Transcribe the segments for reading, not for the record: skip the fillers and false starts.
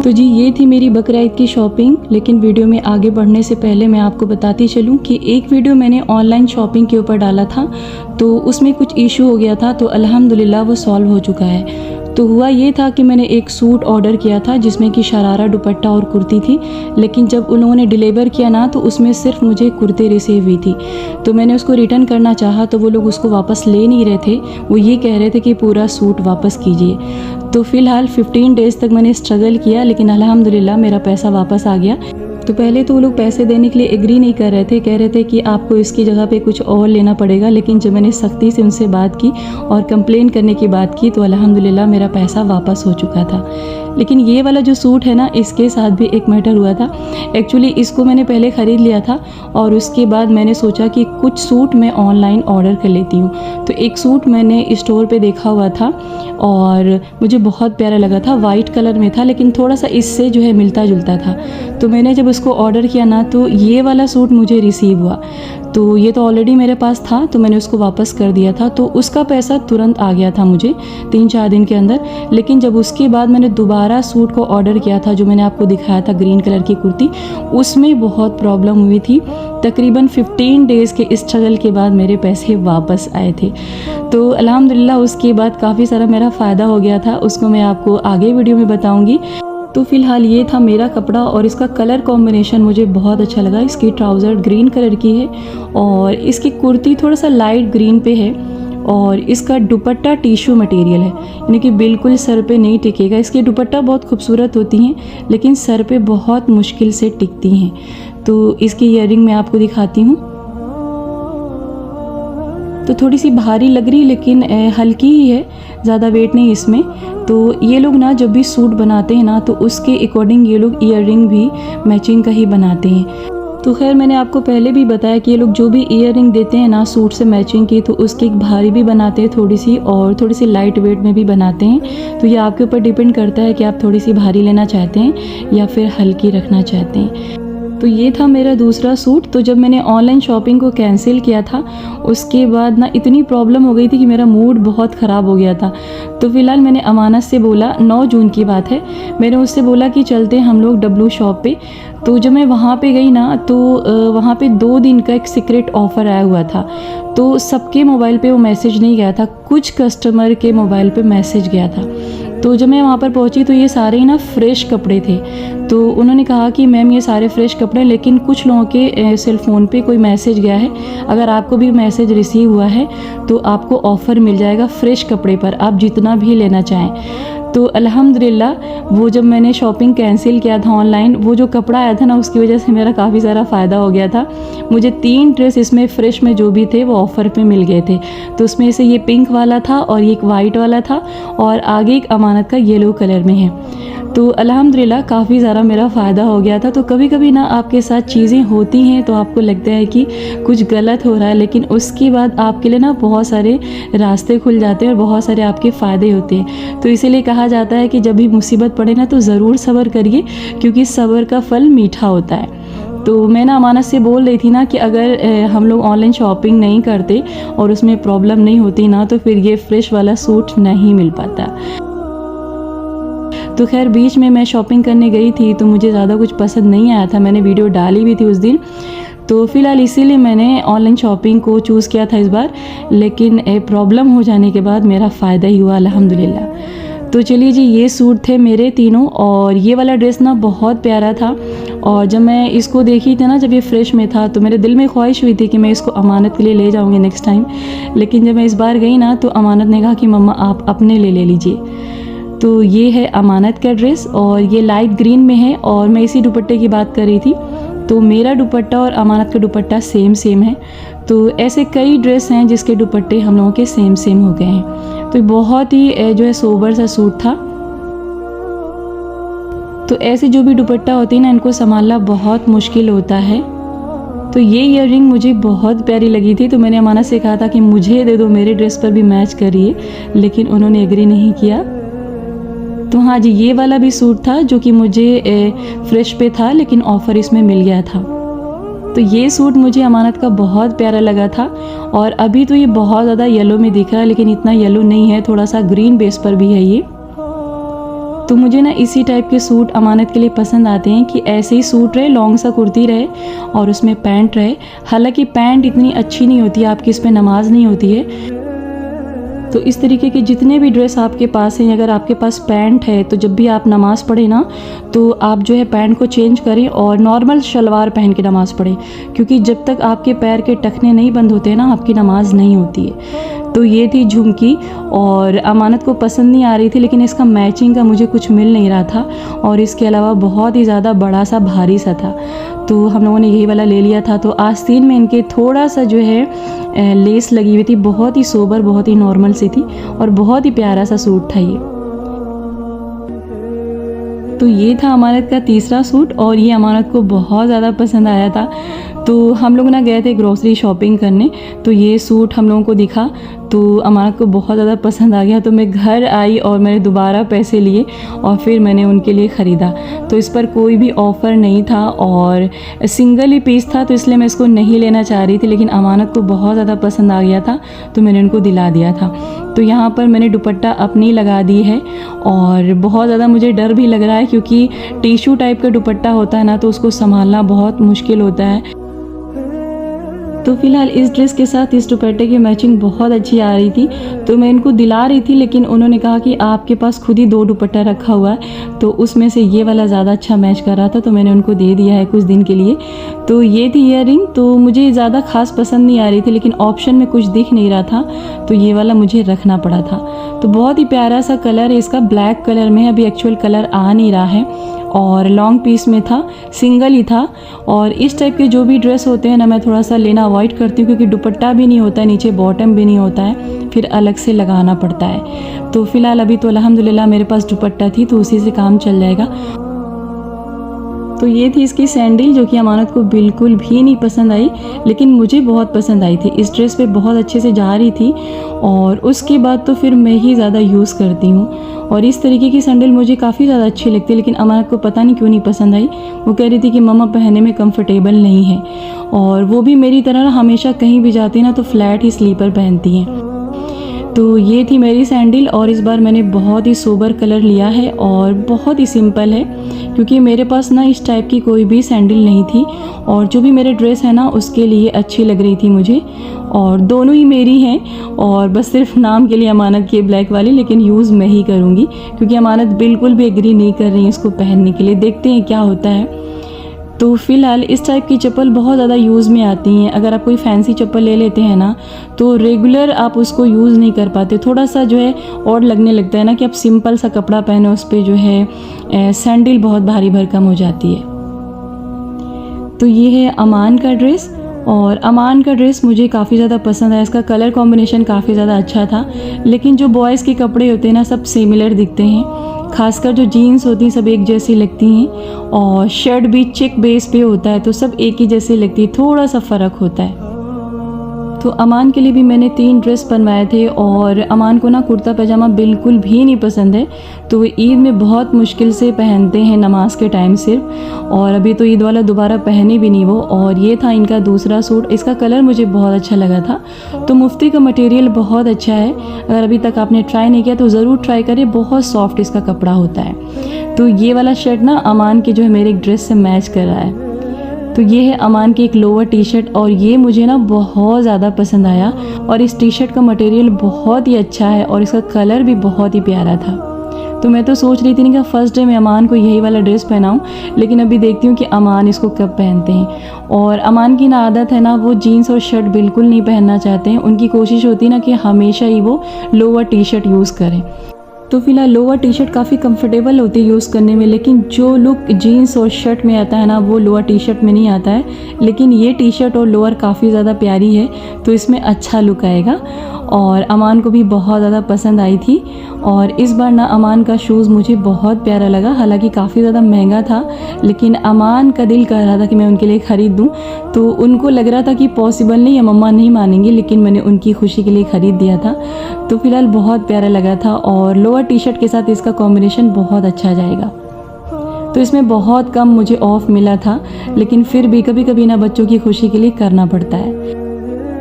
तो जी ये थी मेरी बकरा ईद की शॉपिंग। लेकिन वीडियो में आगे बढ़ने से पहले मैं आपको बताती चलूँ कि एक वीडियो मैंने ऑनलाइन शॉपिंग के ऊपर डाला था, तो उसमें कुछ इशू हो गया था, तो अल्हम्दुलिल्लाह वो सॉल्व हो चुका है। तो हुआ ये था कि मैंने एक सूट ऑर्डर किया था जिसमें कि शरारा, दुपट्टा और कुर्ती थी, लेकिन जब उन्होंने डिलीवर किया ना तो उसमें सिर्फ मुझे कुर्ती रिसीव हुई थी। तो मैंने उसको रिटर्न करना चाहा तो वो लोग उसको वापस ले नहीं रहे थे, वो ये कह रहे थे कि पूरा सूट वापस कीजिए। तो फ़िलहाल 15 डेज़ तक मैंने स्ट्रगल किया, लेकिन अल्हम्दुलिल्लाह मेरा पैसा वापस आ गया। तो पहले तो वो लोग पैसे देने के लिए एग्री नहीं कर रहे थे, कह रहे थे कि आपको इसकी जगह पे कुछ और लेना पड़ेगा। लेकिन जब मैंने सख्ती से उनसे बात की और कंप्लेन करने की बात की तो अल्हम्दुलिल्लाह मेरा पैसा वापस हो चुका था। लेकिन ये वाला जो सूट है ना, इसके साथ भी एक मैटर हुआ था। एक्चुअली इसको मैंने पहले ख़रीद लिया था और उसके बाद मैंने सोचा कि कुछ सूट मैं ऑनलाइन ऑर्डर कर लेती हूँ। तो एक सूट मैंने स्टोर पे देखा हुआ था और मुझे बहुत प्यारा लगा था, वाइट कलर में था, लेकिन थोड़ा सा इससे जो है मिलता जुलता था। तो मैंने जब उसको ऑर्डर किया ना तो ये वाला सूट मुझे रिसीव हुआ। तो ये तो ऑलरेडी मेरे पास था, तो मैंने उसको वापस कर दिया था। तो उसका पैसा तुरंत आ गया था मुझे 3-4 दिन के अंदर। लेकिन जब उसके बाद मैंने दोबारा सूट को ऑर्डर किया था, जो मैंने आपको दिखाया था ग्रीन कलर की कुर्ती, उसमें बहुत प्रॉब्लम हुई थी। तकरीबन 15 डेज़ के स्ट्रगल के बाद मेरे पैसे वापस आए थे। तो अल्हम्दुलिल्लाह उसके बाद काफ़ी सारा मेरा फ़ायदा हो गया था, उसको मैं आपको आगे वीडियो में बताऊँगी। तो फ़िलहाल ये था मेरा कपड़ा और इसका कलर कॉम्बिनेशन मुझे बहुत अच्छा लगा। इसकी ट्राउज़र ग्रीन कलर की है और इसकी कुर्ती थोड़ा सा लाइट ग्रीन पे है और इसका दुपट्टा टिश्यू मटेरियल है, यानी कि बिल्कुल सर पे नहीं टिकेगा। इसके दुपट्टा बहुत खूबसूरत होती हैं लेकिन सर पे बहुत मुश्किल से टिकती हैं। तो इसकी ईयरिंग मैं आपको दिखाती हूँ। तो थोड़ी सी भारी लग रही लेकिन हल्की ही है, ज़्यादा वेट नहीं इसमें। तो ये लोग ना जब भी सूट बनाते हैं ना तो उसके अकॉर्डिंग ये लोग ईयरिंग भी मैचिंग का ही बनाते हैं। तो खैर मैंने आपको पहले भी बताया कि ये लोग जो भी ईयरिंग देते हैं ना सूट से मैचिंग की, तो उसकी एक भारी भी बनाते हैं थोड़ी सी और थोड़ी सी लाइट वेट में भी बनाते हैं। तो ये आपके ऊपर डिपेंड करता है कि आप थोड़ी सी भारी लेना चाहते हैं या फिर हल्की रखना चाहते हैं। तो ये था मेरा दूसरा सूट। तो जब मैंने ऑनलाइन शॉपिंग को कैंसिल किया था उसके बाद ना इतनी प्रॉब्लम हो गई थी कि मेरा मूड बहुत ख़राब हो गया था। तो फ़िलहाल मैंने अमानत से बोला, 9 जून की बात है, मैंने उससे बोला कि चलते हैं हम लोग डब्लू शॉप पे। तो जब मैं वहाँ पे गई ना तो वहाँ पे 2 दिन का एक सीक्रेट ऑफ़र आया हुआ था। तो सबके मोबाइल पे वो मैसेज नहीं गया था, कुछ कस्टमर के मोबाइल पे मैसेज गया था। तो जब मैं वहाँ पर पहुँची तो ये सारे ही ना फ्रेश कपड़े थे। तो उन्होंने कहा कि मैम ये सारे फ्रेश कपड़े, लेकिन कुछ लोगों के सेल फ़ोन पे कोई मैसेज गया है, अगर आपको भी मैसेज रिसीव हुआ है तो आपको ऑफ़र मिल जाएगा फ्रेश कपड़े पर, आप जितना भी लेना चाहें। तो अल्हम्दुलिल्लाह वो जब मैंने शॉपिंग कैंसिल किया था ऑनलाइन, वो जो कपड़ा आया था ना उसकी वजह से मेरा काफ़ी सारा फ़ायदा हो गया था। मुझे 3 ड्रेस इसमें फ्रेश में जो भी थे वो ऑफ़र पे मिल गए थे। तो उसमें से ये पिंक वाला था और ये एक वाइट वाला था और आगे एक अमानत का येलो कलर में है। तो अल्हम्दुलिल्लाह काफ़ी ज़्यादा मेरा फ़ायदा हो गया था। तो कभी कभी ना आपके साथ चीज़ें होती हैं तो आपको लगता है कि कुछ गलत हो रहा है, लेकिन उसके बाद आपके लिए ना बहुत सारे रास्ते खुल जाते हैं और बहुत सारे आपके फ़ायदे होते हैं। तो इसीलिए कहा जाता है कि जब भी मुसीबत पड़े ना तो ज़रूर सब्र करिए, क्योंकि सब्र का फल मीठा होता है। तो मैं ना अमानत से बोल रही थी ना कि अगर हम लोग ऑनलाइन शॉपिंग नहीं करते और उसमें प्रॉब्लम नहीं होती ना तो फिर ये फ्रेश वाला सूट नहीं मिल पाता। तो खैर बीच में मैं शॉपिंग करने गई थी तो मुझे ज़्यादा कुछ पसंद नहीं आया था, मैंने वीडियो डाली भी थी उस दिन। तो फ़िलहाल इसीलिए मैंने ऑनलाइन शॉपिंग को चूज़ किया था इस बार, लेकिन प्रॉब्लम हो जाने के बाद मेरा फ़ायदा ही हुआ अल्हम्दुलिल्लाह। तो चलिए जी, ये सूट थे मेरे तीनों और ये वाला ड्रेस ना बहुत प्यारा था। और जब मैं इसको देखी थी ना, जब ये फ्रेश में था तो मेरे दिल में ख्वाहिश हुई थी कि मैं इसको अमानत के लिए ले जाऊँगी नेक्स्ट टाइम। लेकिन जब मैं इस बार गई ना तो अमानत ने कहा कि मम्मा आप अपने लिए ले लीजिए। तो ये है अमानत का ड्रेस और ये लाइट ग्रीन में है और मैं इसी दुपट्टे की बात कर रही थी। तो मेरा दुपट्टा और अमानत का दुपट्टा सेम है। तो ऐसे कई ड्रेस हैं जिसके दुपट्टे हम लोगों के सेम हो गए हैं। तो बहुत ही जो है सोबर सा सूट था। तो ऐसे जो भी दुपट्टा होते हैं ना, इनको संभालना बहुत मुश्किल होता है। तो ये ईयररिंग मुझे बहुत प्यारी लगी थी, तो मैंने अमानत से कहा था कि मुझे दे दो, मेरे ड्रेस पर भी मैच करिए, लेकिन उन्होंने एग्री नहीं किया। तो हाँ जी, ये वाला भी सूट था जो कि मुझे फ्रेश पे था, लेकिन ऑफ़र इसमें मिल गया था। तो ये सूट मुझे अमानत का बहुत प्यारा लगा था। और अभी तो ये बहुत ज़्यादा येलो में दिख रहा है, लेकिन इतना येलो नहीं है, थोड़ा सा ग्रीन बेस पर भी है ये। तो मुझे ना इसी टाइप के सूट अमानत के लिए पसंद आते हैं कि ऐसे ही सूट रहे, लॉन्ग सा कुर्ती रहे और उसमें पैंट रहे। हालांकि पैंट इतनी अच्छी नहीं होती है, आपकी इस पर नमाज नहीं होती है। तो इस तरीके के जितने भी ड्रेस आपके पास हैं, अगर आपके पास पैंट है तो जब भी आप नमाज़ पढ़े ना, तो आप जो है पैंट को चेंज करें और नॉर्मल शलवार पहन के नमाज़ पढ़ें, क्योंकि जब तक आपके पैर के टखने नहीं बंद होते हैं ना, आपकी नमाज नहीं होती है। तो ये थी झुमकी और अमानत को पसंद नहीं आ रही थी, लेकिन इसका मैचिंग का मुझे कुछ मिल नहीं रहा था और इसके अलावा बहुत ही ज़्यादा बड़ा सा भारी सा था, तो हम लोगों ने यही वाला ले लिया था। तो आस्तीन में इनके थोड़ा सा जो है लेस लगी हुई थी, बहुत ही सोबर, बहुत ही नॉर्मल सी थी और बहुत ही प्यारा सा सूट था ये। तो ये था अमानत का तीसरा सूट और ये अमानत को बहुत ज़्यादा पसंद आया था। तो हम लोग ना गए थे ग्रोसरी शॉपिंग करने, तो ये सूट हम लोगों को दिखा तो अमानत को बहुत ज़्यादा पसंद आ गया। तो मैं घर आई और मैंने दोबारा पैसे लिए और फिर मैंने उनके लिए ख़रीदा। तो इस पर कोई भी ऑफ़र नहीं था और सिंगल ही पीस था, तो इसलिए मैं इसको नहीं लेना चाह रही थी, लेकिन अमानत को बहुत ज़्यादा पसंद आ गया था तो मैंने उनको दिला दिया था। तो यहाँ पर मैंने दुपट्टा अपनी लगा दी है और बहुत ज़्यादा मुझे डर भी लग रहा है, क्योंकि टिश्यू टाइप का दुपट्टा होता है ना, तो उसको संभालना बहुत मुश्किल होता है। तो फिलहाल इस ड्रेस के साथ इस दुपट्टे की मैचिंग बहुत अच्छी आ रही थी, तो मैं इनको दिला रही थी, लेकिन उन्होंने कहा कि आपके पास खुद ही 2 दुपट्टा रखा हुआ है, तो उसमें से ये वाला ज़्यादा अच्छा मैच कर रहा था, तो मैंने उनको दे दिया है कुछ दिन के लिए। तो ये थी ईयररिंग, तो मुझे ज़्यादा खास पसंद नहीं आ रही थी, लेकिन ऑप्शन में कुछ दिख नहीं रहा था, तो ये वाला मुझे रखना पड़ा था। तो बहुत ही प्यारा सा कलर है इसका, ब्लैक कलर में, अभी एक्चुअल कलर आ नहीं रहा है और लॉन्ग पीस में था, सिंगल ही था। और इस टाइप के जो भी ड्रेस होते हैं ना, मैं थोड़ा सा लेना अवॉइड करती हूँ, क्योंकि दुपट्टा भी नहीं होता है, नीचे बॉटम भी नहीं होता है, फिर अलग से लगाना पड़ता है। तो फिलहाल अभी तो अल्हम्दुलिल्लाह मेरे पास दुपट्टा थी, तो उसी से काम चल जाएगा। तो ये थी इसकी सैंडल, जो कि अमानत को बिल्कुल भी नहीं पसंद आई, लेकिन मुझे बहुत पसंद आई थी। इस ड्रेस पे बहुत अच्छे से जा रही थी और उसके बाद तो फिर मैं ही ज़्यादा यूज़ करती हूँ। और इस तरीके की सैंडल मुझे काफ़ी ज़्यादा अच्छी लगती है, लेकिन अमानत को पता नहीं क्यों नहीं पसंद आई। वो कह रही थी कि मम्मा पहनने में कंफर्टेबल नहीं है, और वो भी मेरी तरह हमेशा कहीं भी जाती है ना, तो फ्लैट ही स्लीपर पहनती हैं। तो ये थी मेरी सैंडल और इस बार मैंने बहुत ही सोबर कलर लिया है और बहुत ही सिंपल है, क्योंकि मेरे पास ना इस टाइप की कोई भी सैंडल नहीं थी और जो भी मेरे ड्रेस है ना उसके लिए अच्छी लग रही थी मुझे, और दोनों ही मेरी हैं और बस सिर्फ नाम के लिए अमानत की ब्लैक वाली, लेकिन यूज़ मैं ही करूँगी, क्योंकि अमानत बिल्कुल भी एग्री नहीं कर रही है इसको पहनने के लिए। देखते हैं क्या होता है। तो फ़िलहाल इस टाइप की चप्पल बहुत ज़्यादा यूज़ में आती हैं। अगर आप कोई फैंसी चप्पल ले लेते हैं ना, तो रेगुलर आप उसको यूज़ नहीं कर पाते, थोड़ा सा जो है और लगने लगता है ना कि आप सिंपल सा कपड़ा पहने, उस पर जो है सैंडल बहुत भारी भरकम हो जाती है। तो ये है अमान का ड्रेस और अमान का ड्रेस मुझे काफ़ी ज़्यादा पसंद है। इसका कलर कॉम्बिनेशन काफ़ी ज़्यादा अच्छा था, लेकिन जो बॉयज़ के कपड़े होते हैं ना सब सिमिलर दिखते हैं, खासकर जो जीन्स होती हैं सब एक जैसी लगती हैं और शर्ट भी चेक बेस पे होता है, तो सब एक ही जैसी लगती है, थोड़ा सा फ़र्क होता है। तो अमान के लिए भी मैंने 3 ड्रेस बनवाए थे और अमान को ना कुर्ता पैजामा बिल्कुल भी नहीं पसंद है, तो वो ईद में बहुत मुश्किल से पहनते हैं नमाज के टाइम सिर्फ, और अभी तो ईद वाला दोबारा पहने भी नहीं वो। और ये था इनका दूसरा सूट, इसका कलर मुझे बहुत अच्छा लगा था। तो मुफ्ती का मटेरियल बहुत अच्छा है, अगर अभी तक आपने ट्राई नहीं किया तो ज़रूर ट्राई करें, बहुत सॉफ्ट इसका कपड़ा होता है। तो ये वाला शर्ट ना अमान के जो है मेरे एक ड्रेस से मैच कर रहा है। तो ये है अमान की एक लोअर टी शर्ट और ये मुझे ना बहुत ज़्यादा पसंद आया, और इस टी शर्ट का मटेरियल बहुत ही अच्छा है और इसका कलर भी बहुत ही प्यारा था। तो मैं तो सोच रही थी ना कि फर्स्ट डे मैं अमान को यही वाला ड्रेस पहनाऊं, लेकिन अभी देखती हूँ कि अमान इसको कब पहनते हैं। और अमान की ना आदत है ना, वो जीन्स और शर्ट बिल्कुल नहीं पहनना चाहते हैं, उनकी कोशिश होती है ना कि हमेशा ही वो लोअर टी शर्ट यूज़ करें। तो फिलहाल लोअर टी शर्ट काफ़ी कंफर्टेबल होती है यूज़ करने में, लेकिन जो लुक जीन्स और शर्ट में आता है ना वो लोअर टी शर्ट में नहीं आता है। लेकिन ये टी शर्ट और लोअर काफ़ी ज़्यादा प्यारी है, तो इसमें अच्छा लुक आएगा और अमान को भी बहुत ज़्यादा पसंद आई थी। और इस बार ना अमान का शूज़ मुझे बहुत प्यारा लगा, हालांकि काफ़ी ज़्यादा महंगा था, लेकिन अमान का दिल कर रहा था कि मैं उनके लिए ख़रीद दूँ, तो उनको लग रहा था कि पॉसिबल नहीं है, मम्मा नहीं मानेंगे, लेकिन मैंने उनकी खुशी के लिए ख़रीद दिया था। तो फिलहाल बहुत प्यारा लगा था और लोअर टी शर्ट के साथ इसका कॉम्बिनेशन बहुत अच्छा जाएगा। तो इसमें बहुत कम मुझे ऑफ़ मिला था, लेकिन फिर भी कभी कभी ना बच्चों की खुशी के लिए करना पड़ता है।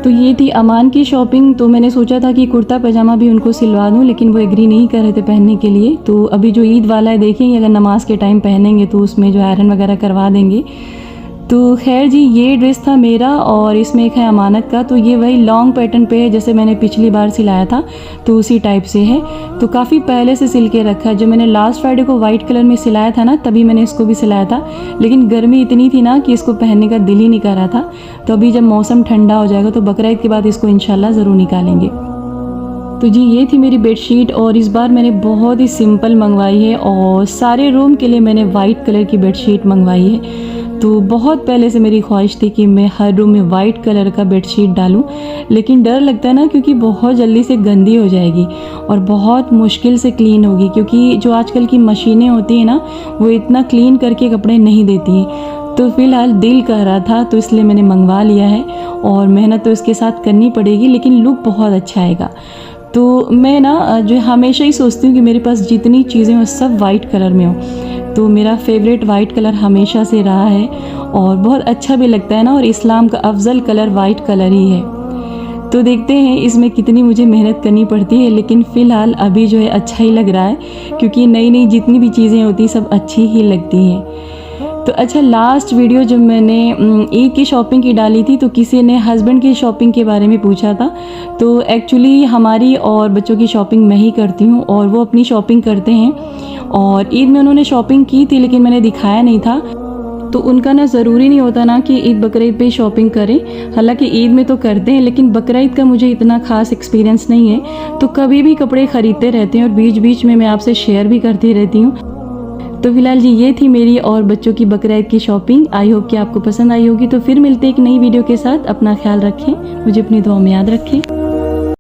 तो ये थी अमान की शॉपिंग। तो मैंने सोचा था कि कुर्ता पैजामा भी उनको सिलवा दूँ, लेकिन वो एग्री नहीं कर रहे थे पहनने के लिए। तो अभी जो ईद वाला है देखेंगे, अगर नमाज के टाइम पहनेंगे तो उसमें जो आयरन वगैरह करवा देंगे। तो खैर जी, ये ड्रेस था मेरा और इसमें एक है अमानत का। तो ये वही लॉन्ग पैटर्न पे है जैसे मैंने पिछली बार सिलाया था, तो उसी टाइप से है। तो काफ़ी पहले से सिल के रखा है। जब मैंने लास्ट फ्राइडे को वाइट कलर में सिलाया था ना, तभी मैंने इसको भी सिलाया था, लेकिन गर्मी इतनी थी ना कि इसको पहनने का दिल ही नहीं कर रहा था। तो अभी जब मौसम ठंडा हो जाएगा तो बकरा ईद के बाद इसको इंशाल्लाह ज़रूर निकालेंगे। तो जी, ये थी मेरी बेडशीट और इस बार मैंने बहुत ही सिंपल मंगवाई है और सारे रूम के लिए मैंने वाइट कलर की बेडशीट मंगवाई है। तो बहुत पहले से मेरी ख्वाहिश थी कि मैं हर रूम में वाइट कलर का बेडशीट डालूं, लेकिन डर लगता है ना, क्योंकि बहुत जल्दी से गंदी हो जाएगी और बहुत मुश्किल से क्लीन होगी, क्योंकि जो आजकल की मशीनें होती हैं ना, वो इतना क्लीन करके कपड़े नहीं देती हैं। तो फ़िलहाल दिल कर रहा था तो इसलिए मैंने मंगवा लिया है और मेहनत तो इसके साथ करनी पड़ेगी, लेकिन लुक बहुत अच्छा आएगा। तो मैं ना जो हमेशा ही सोचती हूँ कि मेरे पास जितनी चीज़ें हो सब वाइट कलर में हो। तो मेरा फेवरेट वाइट कलर हमेशा से रहा है और बहुत अच्छा भी लगता है ना, और इस्लाम का अफजल कलर वाइट कलर ही है। तो देखते हैं इसमें कितनी मुझे मेहनत करनी पड़ती है, लेकिन फ़िलहाल अभी जो है अच्छा ही लग रहा है, क्योंकि नई नई जितनी भी चीज़ें होती सब अच्छी ही लगती हैं। तो अच्छा, लास्ट वीडियो जब मैंने ईद की शॉपिंग की डाली थी तो किसी ने हस्बैंड की शॉपिंग के बारे में पूछा था। तो एक्चुअली हमारी और बच्चों की शॉपिंग मैं ही करती हूँ और वो अपनी शॉपिंग करते हैं। और ईद में उन्होंने शॉपिंग की थी, लेकिन मैंने दिखाया नहीं था। तो उनका ना ज़रूरी नहीं होता ना कि ईद बकरा ईद पे शॉपिंग करें, हालांकि ईद में तो करते हैं, लेकिन बकरा ईद का मुझे इतना खास एक्सपीरियंस नहीं है। तो कभी भी कपड़े ख़रीदते रहते हैं और बीच बीच में मैं आपसे शेयर भी करती रहती हूँ। तो फिलहाल जी, ये थी मेरी और बच्चों की बकरा ईद की शॉपिंग। आई होप कि आपको पसंद आई होगी। तो फिर मिलते हैं एक नई वीडियो के साथ। अपना ख्याल रखें, मुझे अपनी दुआ में याद रखें।